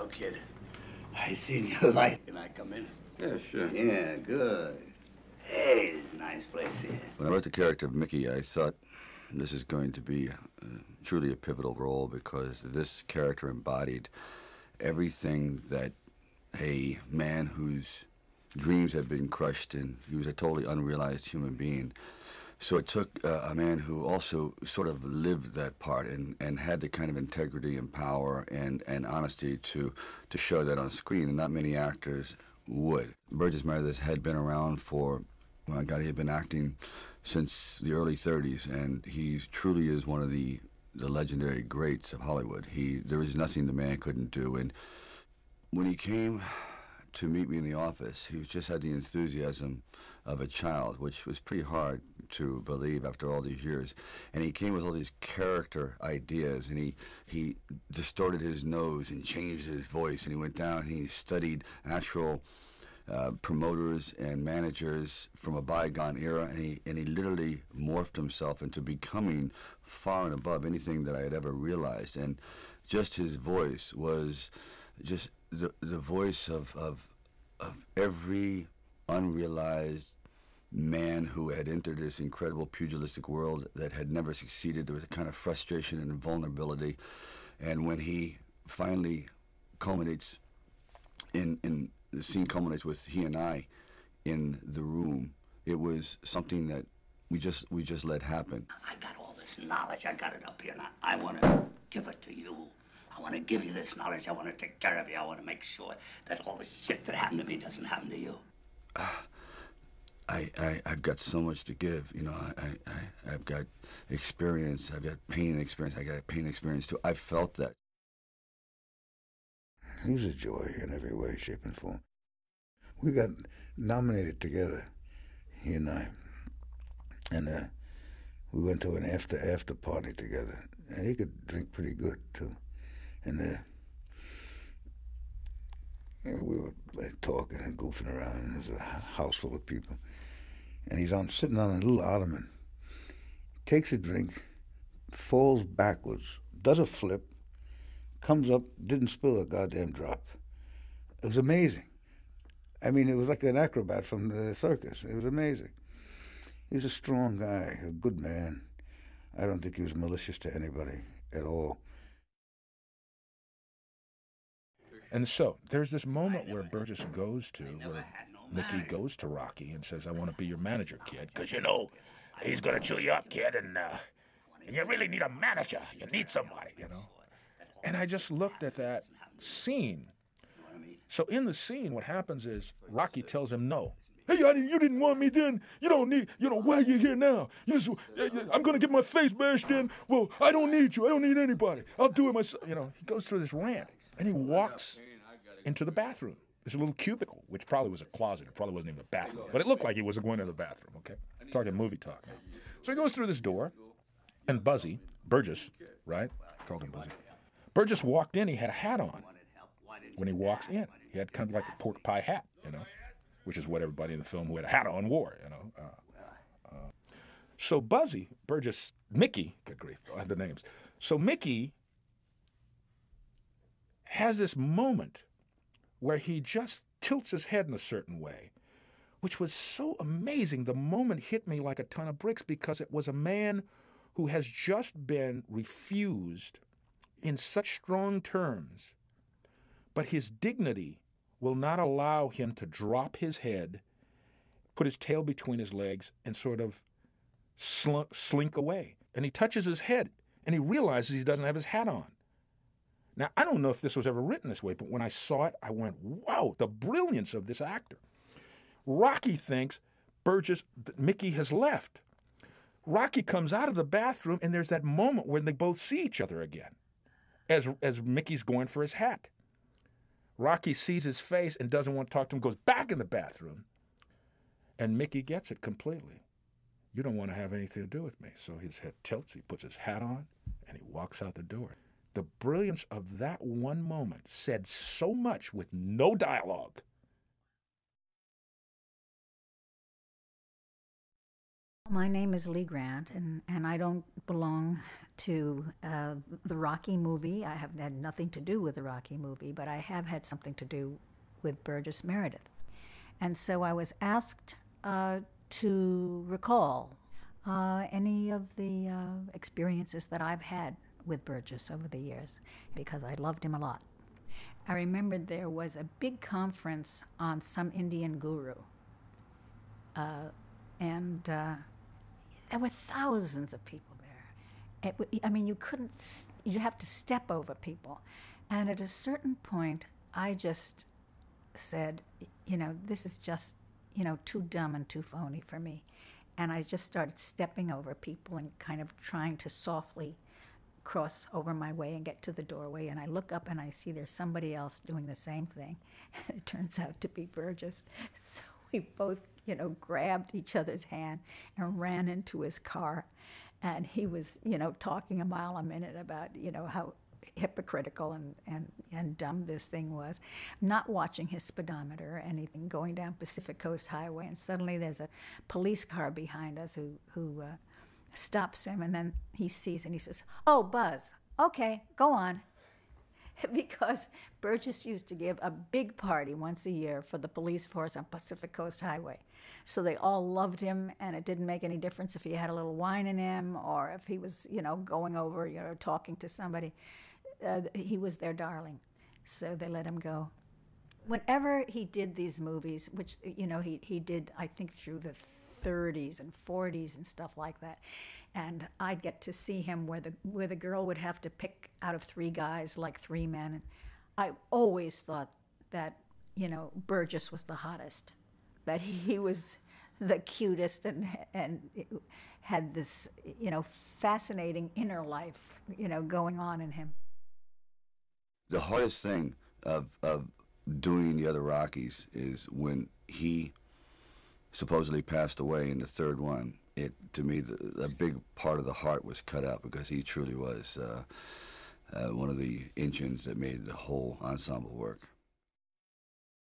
Hello, kid. I seen your light. Can I come in? Yeah, sure. Yeah, good. Hey, it's a nice place here. When I wrote the character of Mickey, I thought this is going to be truly a pivotal role because this character embodied everything that a man whose dreams had been crushed and he was a totally unrealized human being. So it took a man who also sort of lived that part and had the kind of integrity and power and honesty to show that on screen, and not many actors would. Burgess Meredith had been around for, well, God, he had been acting since the early 30s, and he truly is one of the legendary greats of Hollywood. There is nothing the man couldn't do, and when he came to meet me in the office, he just had the enthusiasm of a child, which was pretty hard to believe after all these years. And he came with all these character ideas, and he distorted his nose and changed his voice, and he went down and he studied actual promoters and managers from a bygone era, and he literally morphed himself into becoming far and above anything that I had ever realized. And just his voice was just the voice of every unrealized man who had entered this incredible pugilistic world that had never succeeded. There was a kind of frustration and vulnerability, and when he finally culminates in the scene culminates with he and I in the room, it was something that we just let happen. I got all this knowledge. I got it up here, and I want to give it to you. I want to give you this knowledge. I want to take care of you. I want to make sure that all the shit that happened to me doesn't happen to you. I've got so much to give. You know, I've got experience. I've got pain and experience. I got pain experience too. I felt that. He was a joy in every way, shape, and form. We got nominated together, he and I, and we went to an after party together, and he could drink pretty good too, and we were talking and goofing around, and there's a house full of people, and he's sitting on a little ottoman, takes a drink, falls backwards, does a flip, comes up, didn't spill a goddamn drop. It was amazing. I mean, it was like an acrobat from the circus. It was amazing. He was a strong guy, a good man. I don't think he was malicious to anybody at all. And so there's this moment where Burgess goes to, where Mickey goes to Rocky and says, I want to be your manager, kid, because, you know, he's going to chew you up, kid, and you really need a manager. You need somebody, you know. And I just looked at that scene. So in the scene, what happens is Rocky tells him no. Hey, you didn't want me then. You don't need, why are you here now? I'm going to get my face bashed in. Well, I don't need you. I don't need anybody. I'll do it myself. He goes through this rant. And he walks into the bathroom. There's a little cubicle, which probably was a closet. It probably wasn't even a bathroom. But it looked like he was going to the bathroom, okay? Talking movie talk. So he goes through this door, and Burgess, right? Called him Buzzy. Burgess walked in, he had a hat on. When he walks in, he had kind of like a pork pie hat, which is what everybody in the film who had a hat on wore, So Burgess, Mickey, good grief, I have the names. So Mickey has this moment where he just tilts his head in a certain way, which was so amazing. The moment hit me like a ton of bricks because it was a man who has just been refused in such strong terms, but his dignity will not allow him to drop his head, put his tail between his legs, and sort of slink away. And he touches his head, and he realizes he doesn't have his hat on. Now, I don't know if this was ever written this way, but when I saw it, I went, wow, the brilliance of this actor. Rocky thinks Mickey has left. Rocky comes out of the bathroom, and there's that moment when they both see each other again, as Mickey's going for his hat. Rocky sees his face and doesn't want to talk to him, goes back in the bathroom, and Mickey gets it completely. You don't want to have anything to do with me. So his head tilts, he puts his hat on, and he walks out the door. The brilliance of that one moment said so much with no dialogue. My name is Lee Grant, and I don't belong to the Rocky movie. I have had nothing to do with the Rocky movie, but I have had something to do with Burgess Meredith. And so I was asked to recall any of the experiences that I've had with Burgess over the years, because I loved him a lot. I remembered there was a big conference on some Indian guru, and there were thousands of people there. I mean, you'd have to step over people. And at a certain point, I just said, this is just, too dumb and too phony for me. And I just started stepping over people and kind of trying to softly cross over my way and get to the doorway. And I look up and I see there's somebody else doing the same thing. And it turns out to be Burgess. So we both, grabbed each other's hand and ran into his car. And he was, talking a mile a minute about, how hypocritical and dumb this thing was, not watching his speedometer or anything, going down Pacific Coast Highway, and suddenly there's a police car behind us who stops him, and then he sees and he says, "Oh, Buzz, okay, go on." Because Burgess used to give a big party once a year for the police force on Pacific Coast Highway. So they all loved him, and it didn't make any difference if he had a little wine in him or if he was, going over, talking to somebody. He was their darling, so they let him go. Whenever he did these movies, which, he did, I think, through the 30s and 40s and stuff like that, and I'd get to see him where the girl would have to pick out of 3 guys like 3 men. I always thought that, Burgess was the hottest, that he was the cutest and had this, fascinating inner life, going on in him. The hardest thing of doing the other Rockies is when he supposedly passed away in the 3rd one. To me, a big part of the heart was cut out, because he truly was one of the engines that made the whole ensemble work.